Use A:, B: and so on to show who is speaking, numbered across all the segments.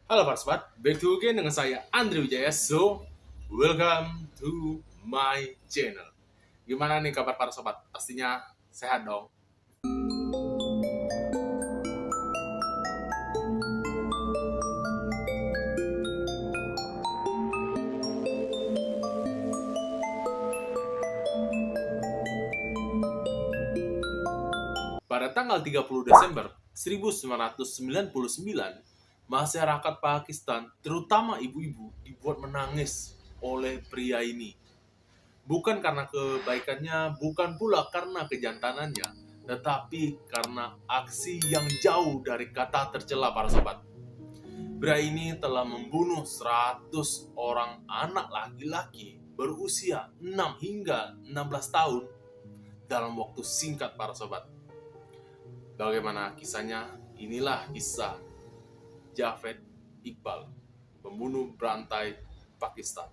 A: Halo para sobat, back to again dengan saya Andrew Wijaya. So, welcome to my channel. Gimana nih kabar para sobat? Pastinya sehat dong. Pada tanggal 30 Desember 1999, masyarakat Pakistan, terutama ibu-ibu, dibuat menangis oleh pria ini. Bukan karena kebaikannya, bukan pula karena kejantanannya, tetapi karena aksi yang jauh dari kata tercela para sobat. Pria ini telah membunuh 100 orang anak laki-laki berusia 6 hingga 16 tahun dalam waktu singkat para sobat. Bagaimana kisahnya? Inilah kisah Javed Iqbal, pembunuh berantai Pakistan.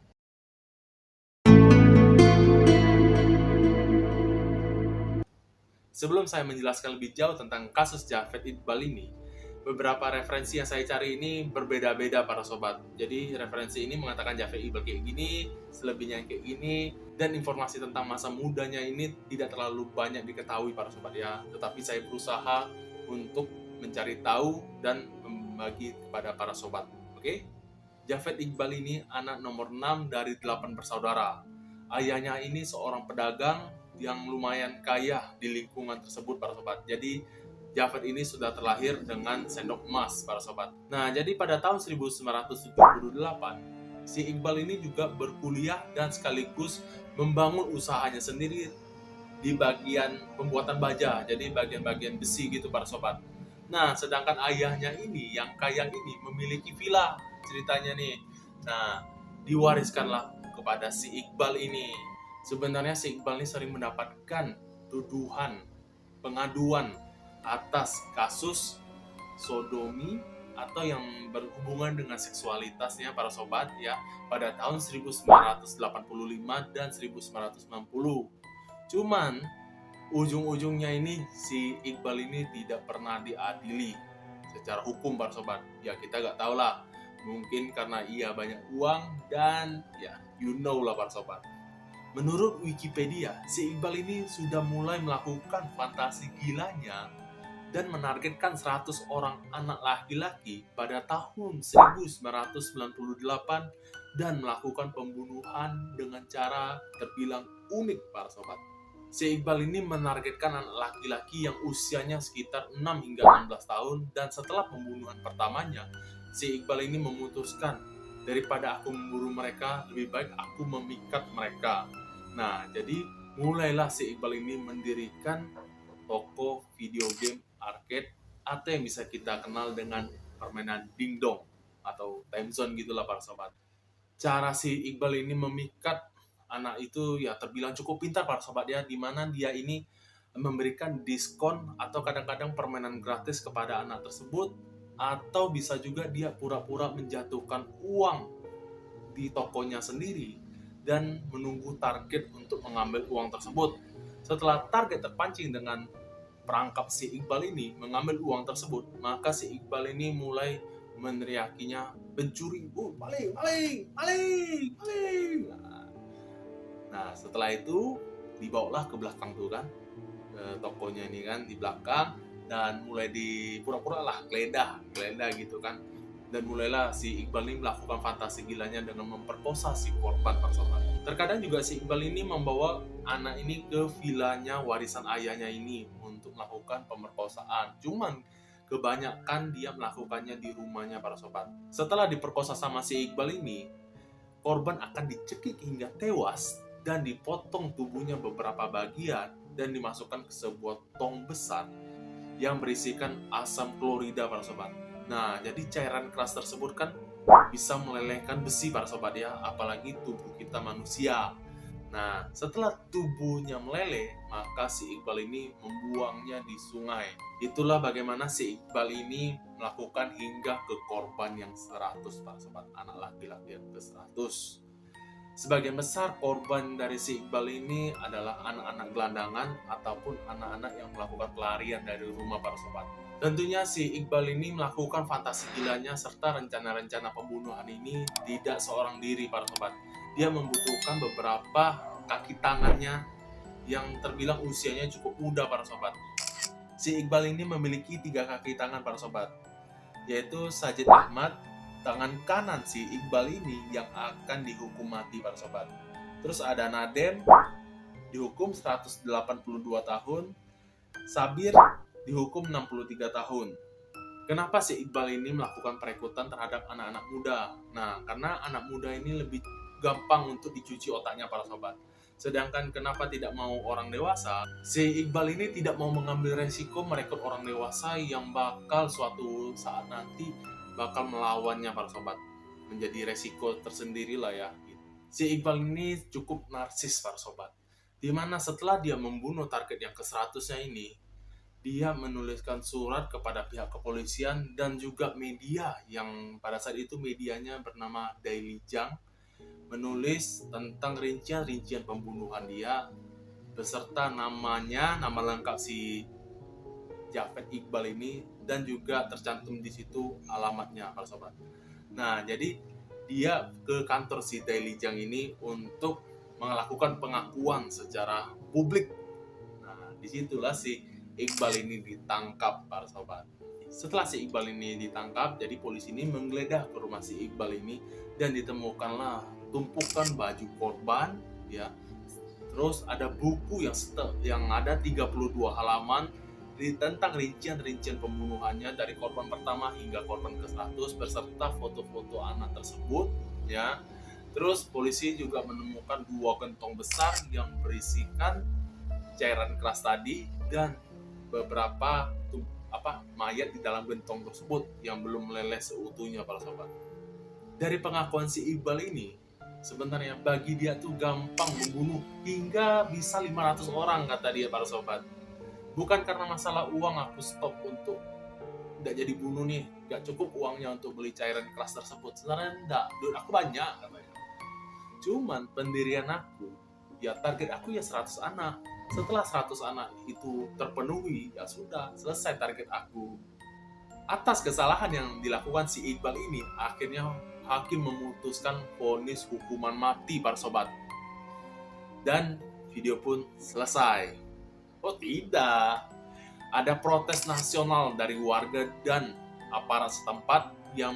A: Sebelum saya menjelaskan lebih jauh tentang kasus Javed Iqbal ini, beberapa referensi yang saya cari ini berbeda-beda para sobat. Jadi referensi ini mengatakan Javed Iqbal kayak gini, selebihnya kayak gini, dan informasi tentang masa mudanya ini tidak terlalu banyak diketahui para sobat ya. Tetapi saya berusaha untuk mencari tahu dan membagi kepada para sobat. Oke? Javed Iqbal ini anak nomor 6 dari 8 bersaudara. Ayahnya ini seorang pedagang yang lumayan kaya di lingkungan tersebut para sobat. Jadi Javed ini sudah terlahir dengan sendok emas para sobat. Nah, jadi pada tahun 1978 si Iqbal ini juga berkuliah dan sekaligus membangun usahanya sendiri di bagian pembuatan baja, jadi bagian-bagian besi gitu para sobat. Nah, sedangkan ayahnya ini yang kaya ini memiliki villa ceritanya nih. Nah, diwariskanlah kepada si Iqbal ini. Sebenarnya si Iqbal ini sering mendapatkan tuduhan, pengaduan atas kasus sodomi atau yang berhubungan dengan seksualitasnya para sobat ya pada tahun 1985 dan 1990. Cuman ujung-ujungnya ini si Iqbal ini tidak pernah diadili secara hukum para sobat. Ya kita nggak tahu lah, mungkin karena ia banyak uang dan ya you know lah para sobat. Menurut Wikipedia, si Iqbal ini sudah mulai melakukan fantasi gilanya dan menargetkan 100 orang anak laki-laki pada tahun 1998 dan melakukan pembunuhan dengan cara terbilang unik para sobat. Si Iqbal ini menargetkan anak laki-laki yang usianya sekitar 6 hingga 16 tahun dan setelah pembunuhan pertamanya, si Iqbal ini memutuskan daripada aku memburu mereka, lebih baik aku memikat mereka. Nah, jadi mulailah si Iqbal ini mendirikan toko video game arcade atau yang bisa kita kenal dengan permainan dingdong atau time zone gitulah para sobat. Cara si Iqbal ini memikat anak itu ya terbilang cukup pintar para sobat ya, di mana dia ini memberikan diskon atau kadang-kadang permainan gratis kepada anak tersebut, atau bisa juga dia pura-pura menjatuhkan uang di tokonya sendiri dan menunggu target untuk mengambil uang tersebut. Setelah target terpancing dengan perangkap si Iqbal ini mengambil uang tersebut, maka si Iqbal ini mulai meneriakinya pencuri, maling, maling, maling, maling. Nah, setelah itu dibawalah ke belakang tuh kan, ke tokonya ini kan di belakang dan mulai dipura-pura lah geledah gitu kan. Dan mulailah si Iqbal ini melakukan fantasi gilanya dengan memperkosa si korban tersebut. Terkadang juga si Iqbal ini membawa anak ini ke vilanya warisan ayahnya ini untuk melakukan pemerkosaan. Cuman kebanyakan dia melakukannya di rumahnya para sobat. Setelah diperkosa sama si Iqbal ini, korban akan dicekik hingga tewas dan dipotong tubuhnya beberapa bagian dan dimasukkan ke sebuah tong besar yang berisikan asam klorida para sobat. Nah, jadi cairan keras tersebut kan bisa melelehkan besi para sobat ya, apalagi tubuh kita manusia. Nah, setelah tubuhnya meleleh, maka si Iqbal ini membuangnya di sungai. Itulah bagaimana si Iqbal ini melakukan hingga ke korban yang 100 para sobat, anak laki-laki yang ke 100. Sebagian besar korban dari si Iqbal ini adalah anak-anak gelandangan ataupun anak-anak yang melakukan pelarian dari rumah para sobat. Tentunya si Iqbal ini melakukan fantasi gilanya serta rencana-rencana pembunuhan ini tidak seorang diri para sobat. Dia membutuhkan beberapa kaki tangannya yang terbilang usianya cukup muda para sobat. Si Iqbal ini memiliki 3 kaki tangan para sobat, yaitu Sajid Ahmad, tangan kanan si Iqbal ini yang akan dihukum mati para sobat. Terus ada Nadem dihukum 182 tahun, Sabir dihukum 63 tahun. Kenapa si Iqbal ini melakukan perekrutan terhadap anak-anak muda? Nah, karena anak muda ini lebih gampang untuk dicuci otaknya para sobat. Sedangkan kenapa tidak mau orang dewasa? Si Iqbal ini tidak mau mengambil resiko merekrut orang dewasa yang bakal suatu saat nanti bakal melawannya para sobat. Menjadi resiko tersendiri lah ya. Si Iqbal ini cukup narsis para sobat. Dimana setelah dia membunuh target yang ke-100-nya ini, dia menuliskan surat kepada pihak kepolisian dan juga media yang pada saat itu medianya bernama Daily Jang, menulis tentang rincian-rincian pembunuhan dia beserta namanya, nama lengkap si Javed Iqbal ini, dan juga tercantum di situ alamatnya para sobat. Nah, jadi dia ke kantor si Daily Jang ini untuk melakukan pengakuan secara publik. Nah, disitulah si Iqbal ini ditangkap para sobat. Setelah si Iqbal ini ditangkap, jadi polisi ini menggeledah ke rumah si Iqbal ini dan ditemukanlah tumpukan baju korban ya. Terus ada buku yang ada 32 halaman tentang rincian-rincian pembunuhannya dari korban pertama hingga korban ke-100 beserta foto-foto anak tersebut ya. Terus polisi juga menemukan 2 gentong besar yang berisikan cairan keras tadi dan beberapa mayat di dalam gentong tersebut yang belum meleleh seutuhnya para sobat. Dari pengakuan si Iqbal ini, sebenarnya bagi dia tuh gampang membunuh hingga bisa 500 orang kata dia para sobat. Bukan karena masalah uang aku stop untuk nggak jadi bunuh nih, nggak cukup uangnya untuk beli cairan keras tersebut. Sebenarnya enggak, duit aku banyak katanya. Cuman pendirian aku, ya target aku ya 100 anak. Setelah 100 anak itu terpenuhi, ya sudah, selesai target aku. Atas kesalahan yang dilakukan si Iqbal ini, akhirnya hakim memutuskan vonis hukuman mati para sobat. Dan video pun selesai. Oh tidak, ada protes nasional dari warga dan aparat setempat yang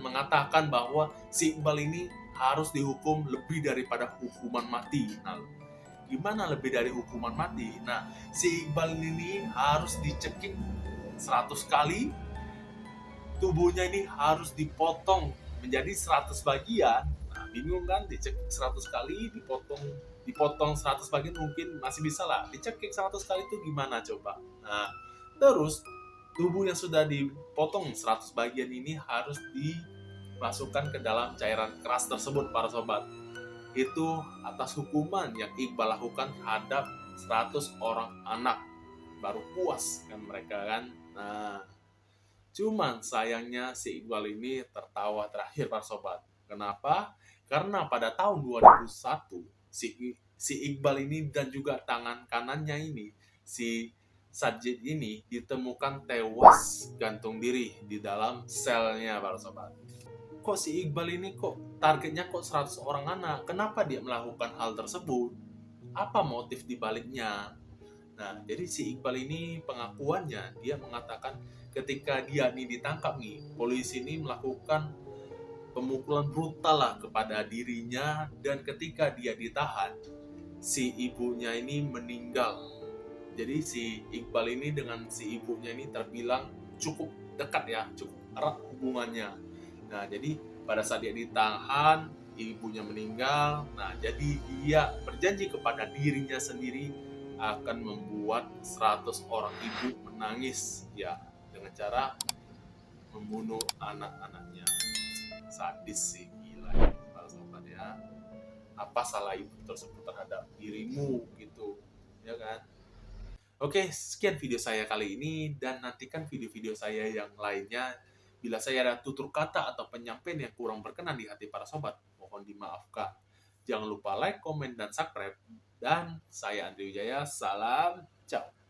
A: mengatakan bahwa si Iqbal ini harus dihukum lebih daripada hukuman mati. Nah, gimana lebih dari hukuman mati? Nah, si Iqbal ini harus dicekik 100 kali, tubuhnya ini harus dipotong menjadi 100 bagian. Nah, bingung kan, dicekik 100 kali, dipotong 100 bagian mungkin masih bisa lah. Dicekik 100 kali itu gimana coba? Nah, terus tubuh yang sudah dipotong 100 bagian ini harus dimasukkan ke dalam cairan keras tersebut para sobat. Itu atas hukuman yang Iqbal lakukan terhadap 100 orang anak. Baru puas kan mereka kan. Nah, cuman sayangnya si Iqbal ini tertawa terakhir para sobat. Kenapa? Karena pada tahun 2001 si Iqbal ini dan juga tangan kanannya ini, si Sajid ini ditemukan tewas gantung diri di dalam selnya para sobat. Kok si Iqbal ini kok targetnya kok 100 orang anak? Kenapa dia melakukan hal tersebut? Apa motif dibaliknya? Nah, jadi si Iqbal ini pengakuannya, dia mengatakan ketika dia ini ditangkap nih, polisi ini melakukan pemukulan brutal lah kepada dirinya, dan ketika dia ditahan, si ibunya ini meninggal. Jadi si Iqbal ini dengan si ibunya ini terbilang cukup dekat ya, cukup erat hubungannya. Nah, jadi pada saat dia ditahan, ibunya meninggal. Nah, jadi dia berjanji kepada dirinya sendiri akan membuat 100 orang ibu menangis ya dengan cara membunuh anak-anaknya. Sadis sih, gila ya, para sobat ya. Apa salah ibu tersebut terhadap dirimu gitu, ya kan? Oke, sekian video saya kali ini dan nantikan video-video saya yang lainnya Bila saya ada tutur kata atau penyampaian yang kurang berkenan di hati para sobat, mohon dimaafkan. Jangan lupa like, komen, dan subscribe. Dan saya Andri Wijaya, salam, ciao.